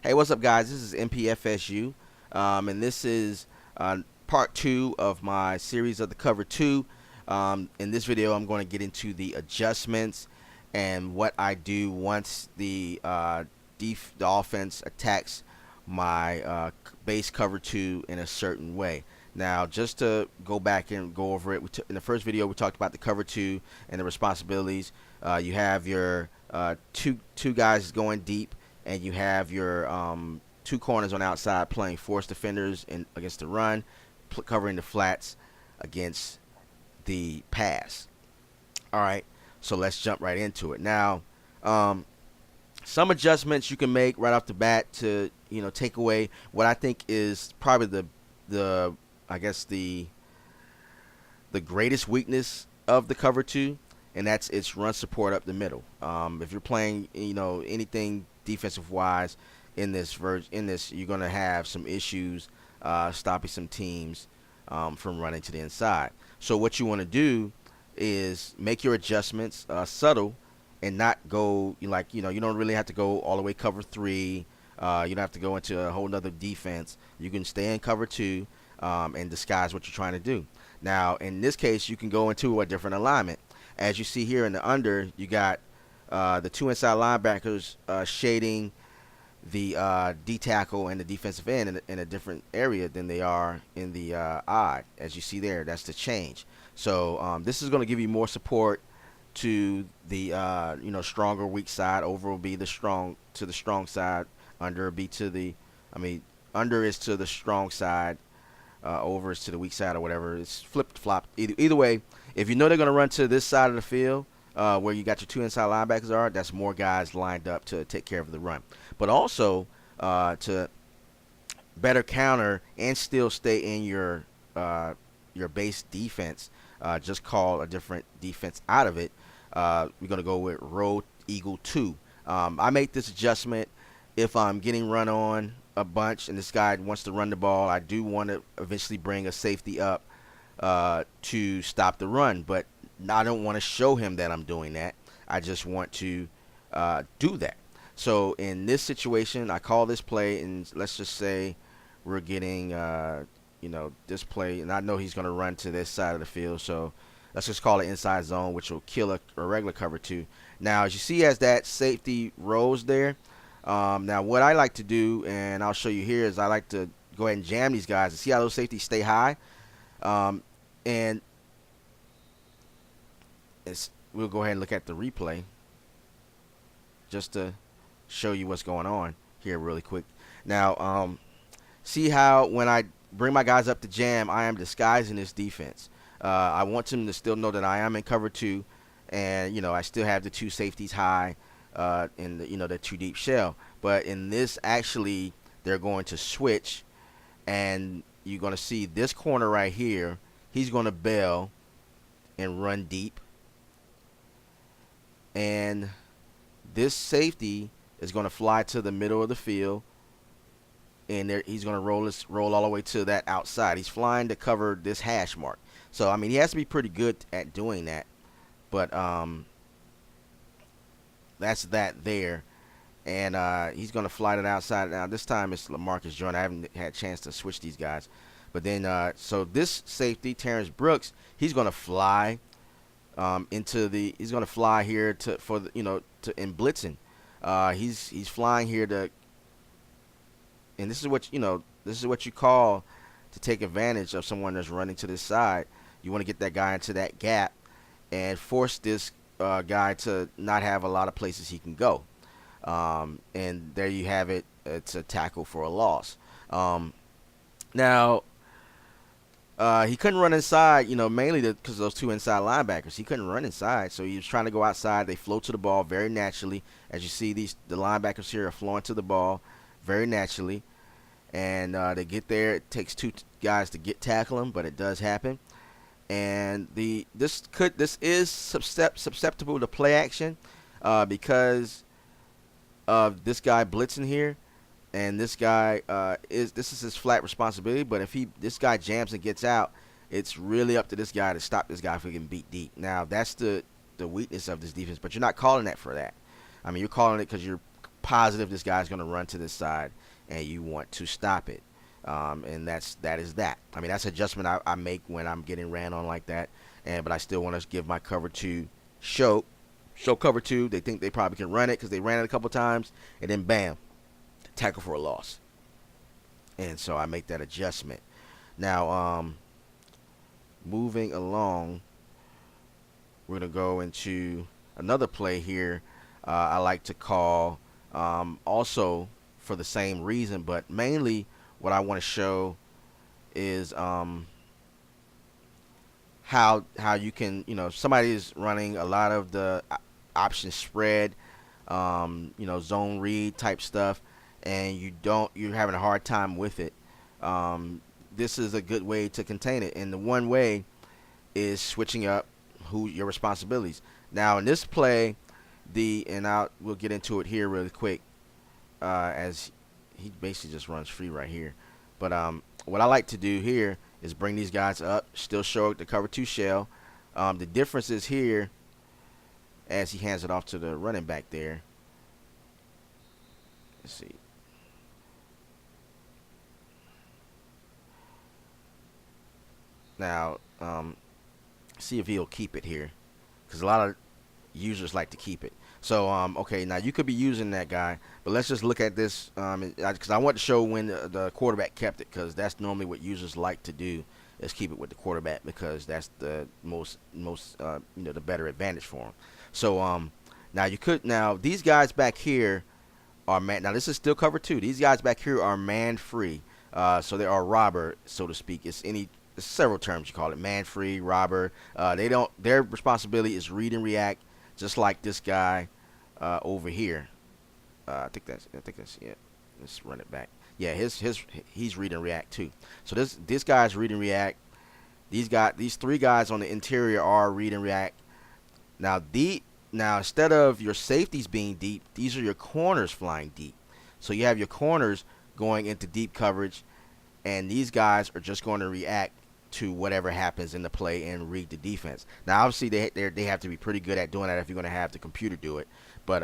Hey, what's up, guys? This is MPFSU, and this is part two of my series of the cover two. In this video, I'm going to get into the adjustments and what I do once the offense attacks my base cover two in a certain way. Now, just to go back and go over it, in the first video we talked about the cover two and the responsibilities. You have your two guys going deep, and you have your two corners on the outside playing force defenders against the run, covering the flats against the pass. All right, so let's jump right into it. Now, some adjustments you can make right off the bat to take away what I think is probably the I guess the greatest weakness of the cover two, and that's its run support up the middle. If you're playing anything defensive wise in this you're going to have some issues stopping some teams from running to the inside. So what you want to do is make your adjustments subtle and not go you don't really have to go all the way cover three. You don't have to go into a whole nother defense. You can stay in cover two and disguise what you're trying to do. Now, in this case, you can go into a different alignment. As you see here in the under, you got the two inside linebackers shading the D tackle and the defensive end in a different area than they are in the odd. As you see there, that's the change. So this is going to give you more support to the stronger weak side. Over will be the strong side. Under will be under is to the strong side. Over is to the weak side, or whatever. It's flipped flopped. Either way, if you know they're going to run to this side of the field where you got your two inside linebackers are, that's more guys lined up to take care of the run. But also to better counter and still stay in your base defense, just call a different defense out of it. We're going to go with Roll Eagle 2. I make this adjustment if I'm getting run on a bunch and this guy wants to run the ball. I do want to eventually bring a safety up to stop the run, but I don't want to show him that I'm doing that. I just want to do that. So in this situation, I call this play, and let's just say we're getting this play, and I know he's going to run to this side of the field, so let's just call it inside zone, which will kill a regular cover two. Now, as you see, as that safety rolls there, now what I like to do, and I'll show you here, is I like to go ahead and jam these guys and see how those safeties stay high. And we'll go ahead and look at the replay just to show you what's going on here really quick. Now, see how when I bring my guys up to jam, I am disguising this defense. I want them to still know that I am in cover two, and I still have the two safeties high in the two deep shell. But in this, actually, they're going to switch, and you're going to see this corner right here. He's going to bail and run deep, and this safety is going to fly to the middle of the field, and he's going to roll all the way to that outside. He's flying to cover this hash mark. So he has to be pretty good at doing that. But that's that there, and he's going to fly to the outside. Now this time it's LaMarcus Joyner. I haven't had a chance to switch these guys, but then so this safety, Terrence Brooks, he's going to fly he's going to fly here in blitzing. He's flying here to, and this is what you call to take advantage of someone that's running to this side. You want to get that guy into that gap and force this guy to not have a lot of places he can go. And there you have it. It's a tackle for a loss. Now, he couldn't run inside, mainly because of those two inside linebackers. He couldn't run inside, so he was trying to go outside. They flow to the ball very naturally. As you see, the linebackers here are flowing to the ball very naturally. And they get there. It takes two guys to tackle him, but it does happen. And this is susceptible to play action because of this guy blitzing here, and this guy this is his flat responsibility. But if this guy jams and gets out, it's really up to this guy to stop this guy from getting beat deep. Now that's the weakness of this defense, but you're not calling that for that. You're calling it because you're positive this guy's going to run to this side and you want to stop it. And that is that. I mean, that's an adjustment I make when I'm getting ran on like that. But I still want to give my cover two show cover two. They think they probably can run it because they ran it a couple times, and then bam, tackle for a loss. And so I make that adjustment. Now, moving along, we're gonna go into another play here. I like to call also for the same reason, but mainly what I want to show is how you can, if somebody is running a lot of the option spread, zone read type stuff, and you're having a hard time with it. This is a good way to contain it, and the one way is switching up your responsibilities. Now in this play, we'll get into it here really quick, as he basically just runs free right here. But what I like to do here is bring these guys up, still show the cover two shell. The difference is here, as he hands it off to the running back there. Let's see. Now, see if he'll keep it here, because a lot of users like to keep it. So, okay, now you could be using that guy, but let's just look at this, because I want to show when the quarterback kept it, because that's normally what users like to do, is keep it with the quarterback, because that's the most the better advantage for them. So, now these guys back here are now this is still cover two. These guys back here are man free, so they are robber, so to speak. It's several terms you call it: man free, robber. Their responsibility is read and react, just like this guy over here. I think that's it. Let's run it back. Yeah, he's read and react too. So this guy's read and react. These three guys on the interior are read and react. Now instead of your safeties being deep, these are your corners flying deep. So you have your corners going into deep coverage, and these guys are just going to react to whatever happens in the play and read the defense. Now, obviously, they have to be pretty good at doing that if you're going to have the computer do it. But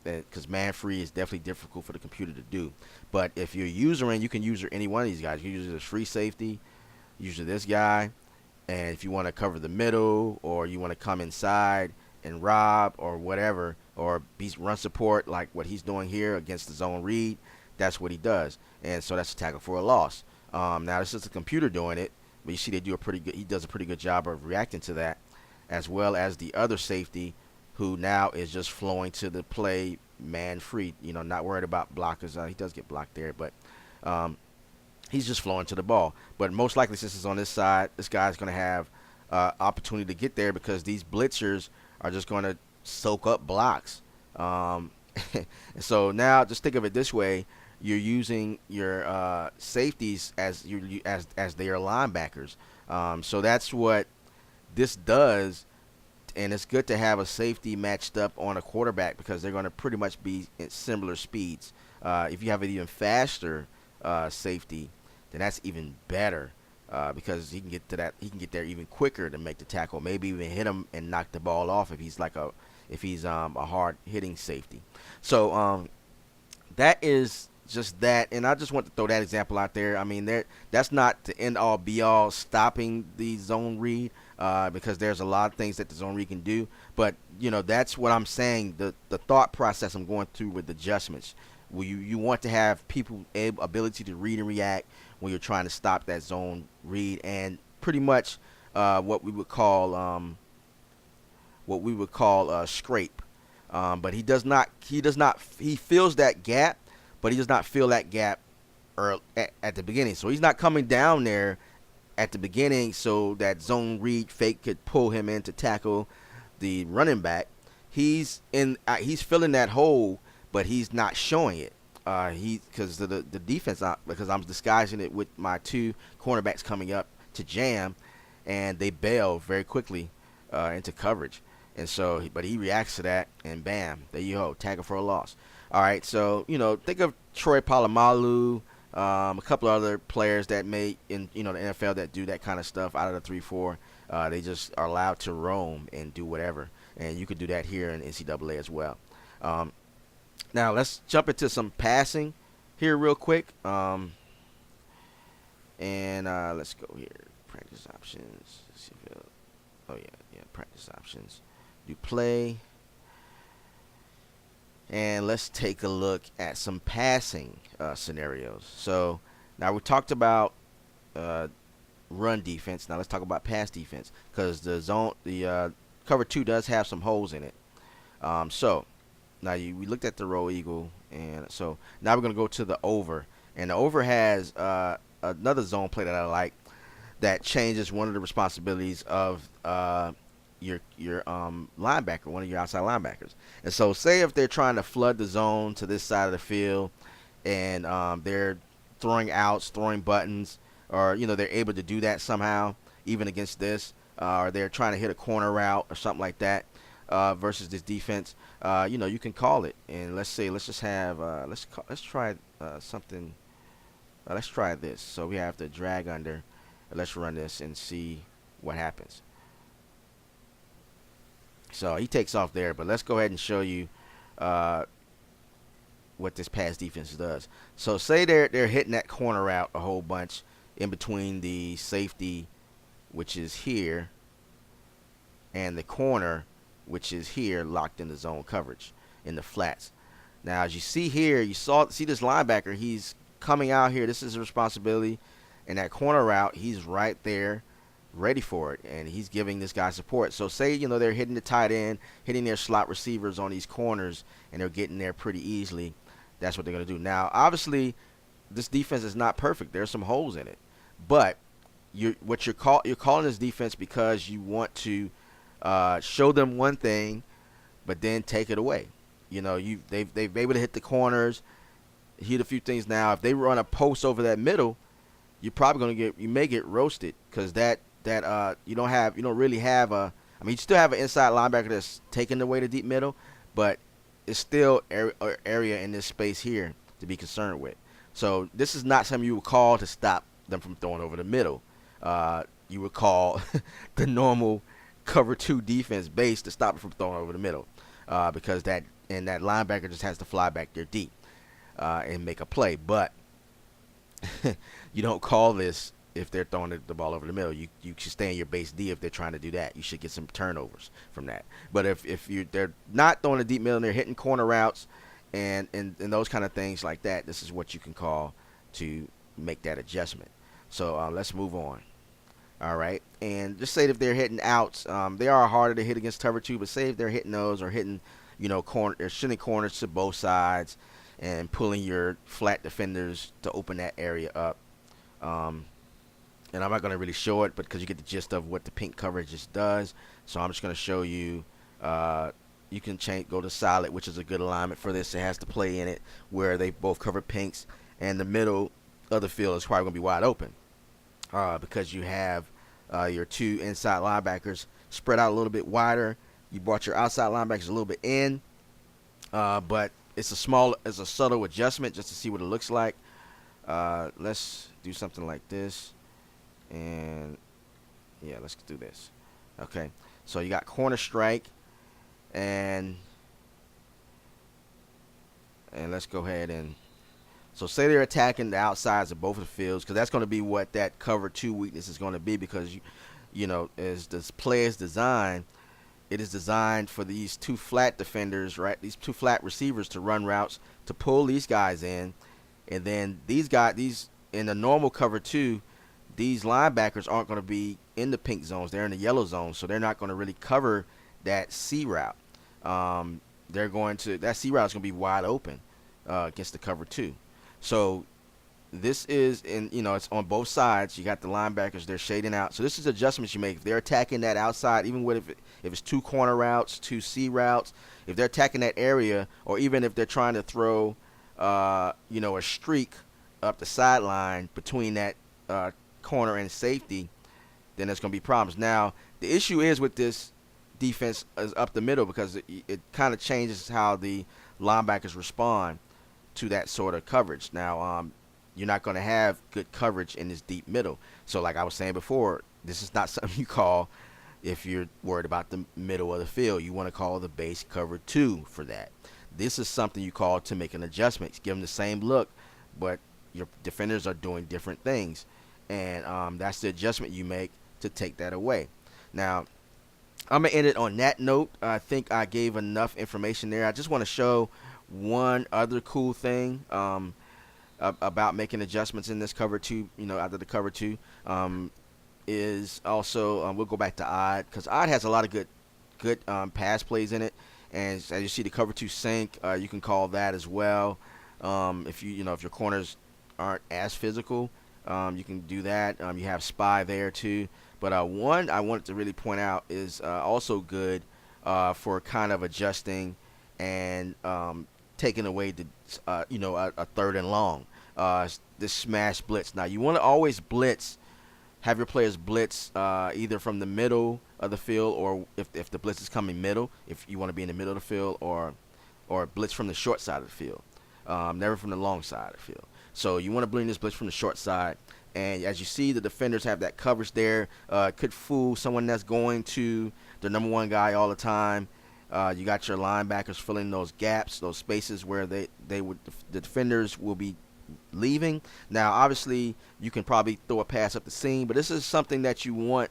because man free is definitely difficult for the computer to do. But if you're usering, you can use any one of these guys. You can use this free safety, use this guy, and if you want to cover the middle, or you want to come inside and rob or whatever, or run support like what he's doing here against the zone read, that's what he does. And so that's a tackle for a loss. Now this is the computer doing it, but you see he does a pretty good job of reacting to that, as well as the other safety, who now is just flowing to the play man free, not worried about blockers. He does get blocked there, but he's just flowing to the ball. But most likely, since it's on this side, this guy's going to have opportunity to get there, because these blitzers are just going to soak up blocks. So now just think of it this way: you're using your safeties as they are linebackers. So that's what this does, and it's good to have a safety matched up on a quarterback, because they're going to pretty much be at similar speeds. If you have an even faster safety, then that's even better, because he can get there even quicker to make the tackle, maybe even hit him and knock the ball off if he's a hard hitting safety. So that is just that, and I just want to throw that example out there. I mean, that's not the end all be all stopping the zone read, because there's a lot of things that the zone read can do. But that's what I'm saying. The thought process I'm going through with adjustments. You want to have people ability to read and react when you're trying to stop that zone read, and pretty much what we would call scrape. But he does not. He fills that gap, but he does not fill that gap at the beginning. So he's not coming down there at the beginning so that zone read fake could pull him in to tackle the running back. He's filling that hole, but he's not showing it. Because the defense, because I'm disguising it with my two cornerbacks coming up to jam, and they bail very quickly into coverage. And so, but he reacts to that, and bam, there you go, tackle for a loss. All right, so think of Troy Polamalu, a couple of other players that may in the NFL that do that kind of stuff out of the 3-4. They just are allowed to roam and do whatever, and you could do that here in NCAA as well. Now let's jump into some passing here real quick. And let's go here. Practice options. Let's see if oh yeah, practice options. Do play. And let's take a look at some passing scenarios. So now we talked about run defense. Now let's talk about pass defense, because the cover 2 does have some holes in it. So now we looked at the roll eagle, and so now we're going to go to the over. And the over has another zone play that I like that changes one of the responsibilities of your linebacker, one of your outside linebackers. And so say if they're trying to flood the zone to this side of the field, and they're throwing outs, throwing buttons, or they're able to do that somehow even against this, or they're trying to hit a corner route or something like that versus this defense, you can call it. And let's just have let's try something. Let's try this. So we have to drag under. Let's run this and see what happens. So he takes off there, but let's go ahead and show you what this pass defense does. So say they're hitting that corner route a whole bunch in between the safety, which is here, and the corner, which is here, locked in the zone coverage in the flats. Now, as you see here, you see this linebacker. He's coming out here. This is his responsibility. And that corner route, he's right there, ready for it, and he's giving this guy support. So say they're hitting the tight end, hitting their slot receivers on these corners, and they're getting there pretty easily. That's what they're going to do. Now, obviously, this defense is not perfect. There's some holes in it, but you're calling this defense because you want to show them one thing, but then take it away. They've been able to hit the corners, hit a few things. Now, if they run a post over that middle, you're probably you may get roasted, because you don't really have you still have an inside linebacker that's taking away the deep middle, but it's still area in this space here to be concerned with. So this is not something you would call to stop them from throwing over the middle. You would call the normal cover 2 defense base to stop it from throwing over the middle, because that linebacker just has to fly back there deep and make a play. But you don't call this if they're throwing the ball over the middle. You should stay in your base D if they're trying to do that. You should get some turnovers from that. But if they're not throwing the deep middle and they're hitting corner routes and those kind of things like that, this is what you can call to make that adjustment. So let's move on. All right, and just say if they're hitting outs, they are harder to hit against cover 2, but say if they're hitting those, or hitting they're shooting corners to both sides and pulling your flat defenders to open that area up. And I'm not going to really show it, but because you get the gist of what the pink coverage just does. So I'm just going to show you. You can go to solid, which is a good alignment for this. It has to play in it where they both cover pinks, and the middle of the field is probably going to be wide open because you have your 2 inside linebackers spread out a little bit wider. You brought your outside linebackers a little bit in, but it's a subtle adjustment just to see what it looks like. Let's do something like this, and yeah, let's do this. Okay, so you got corner strike, and let's go ahead and so say they're attacking the outsides of both of the fields, because that's going to be what that cover 2 weakness is going to be, because as this play is designed, it is designed for these 2 flat defenders, right? These 2 flat receivers to run routes to pull these guys in, and then these in the normal cover 2, these linebackers aren't going to be in the pink zones. They're in the yellow zones, so they're not going to really cover that C route. That C route is going to be wide open against the cover 2. So this is it's on both sides. You got the linebackers, they're shading out. So this is adjustments you make. If they're attacking that outside, even if it's 2 corner routes, 2 C routes, if they're attacking that area, or even if they're trying to throw a streak up the sideline between that corner and safety, then there's going to be problems. Now, the issue is with this defense is up the middle, because it kind of changes how the linebackers respond to that sort of coverage. Now, you're not going to have good coverage in this deep middle. So like I was saying before, this is not something you call if you're worried about the middle of the field. You want to call the base cover 2 for that. This is something you call to make an adjustment, give them the same look, but your defenders are doing different things, and that's the adjustment you make to take that away. Now, I'm gonna end it on that note. I think I gave enough information there. I just want to show one other cool thing about making adjustments in this cover two. Out of the cover two, is also we'll go back to odd, because odd has a lot of good pass plays in it, and as you see the cover two sink, you can call that as well. If if your corners aren't as physical, you can do that. You have spy there too. But one I wanted to really point out is also good for kind of adjusting and taking away the a third and long. This smash blitz. Now you want to always blitz, have your players blitz either from the middle of the field, or if the blitz is coming middle, if you want to be in the middle of the field, or blitz from the short side of the field, never from the long side of the field. So you want to bring this blitz from the short side. And as you see, the defenders have that coverage there. Could fool someone that's going to the number one guy all the time. You got your linebackers filling those gaps, those spaces where the defenders will be leaving. Now, obviously, you can probably throw a pass up the seam, but this is something that you want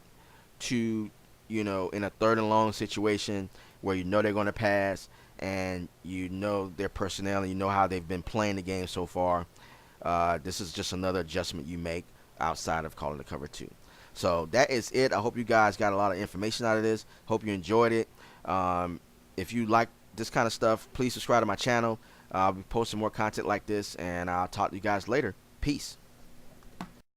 to, in a third and long situation where they're going to pass, and their personnel, and you know how they've been playing the game so far. This is just another adjustment you make outside of calling the cover two. So that is it. I hope you guys got a lot of information out of this. Hope you enjoyed it. If you like this kind of stuff, please subscribe to my channel. I'll be posting more content like this, and I'll talk to you guys later. Peace.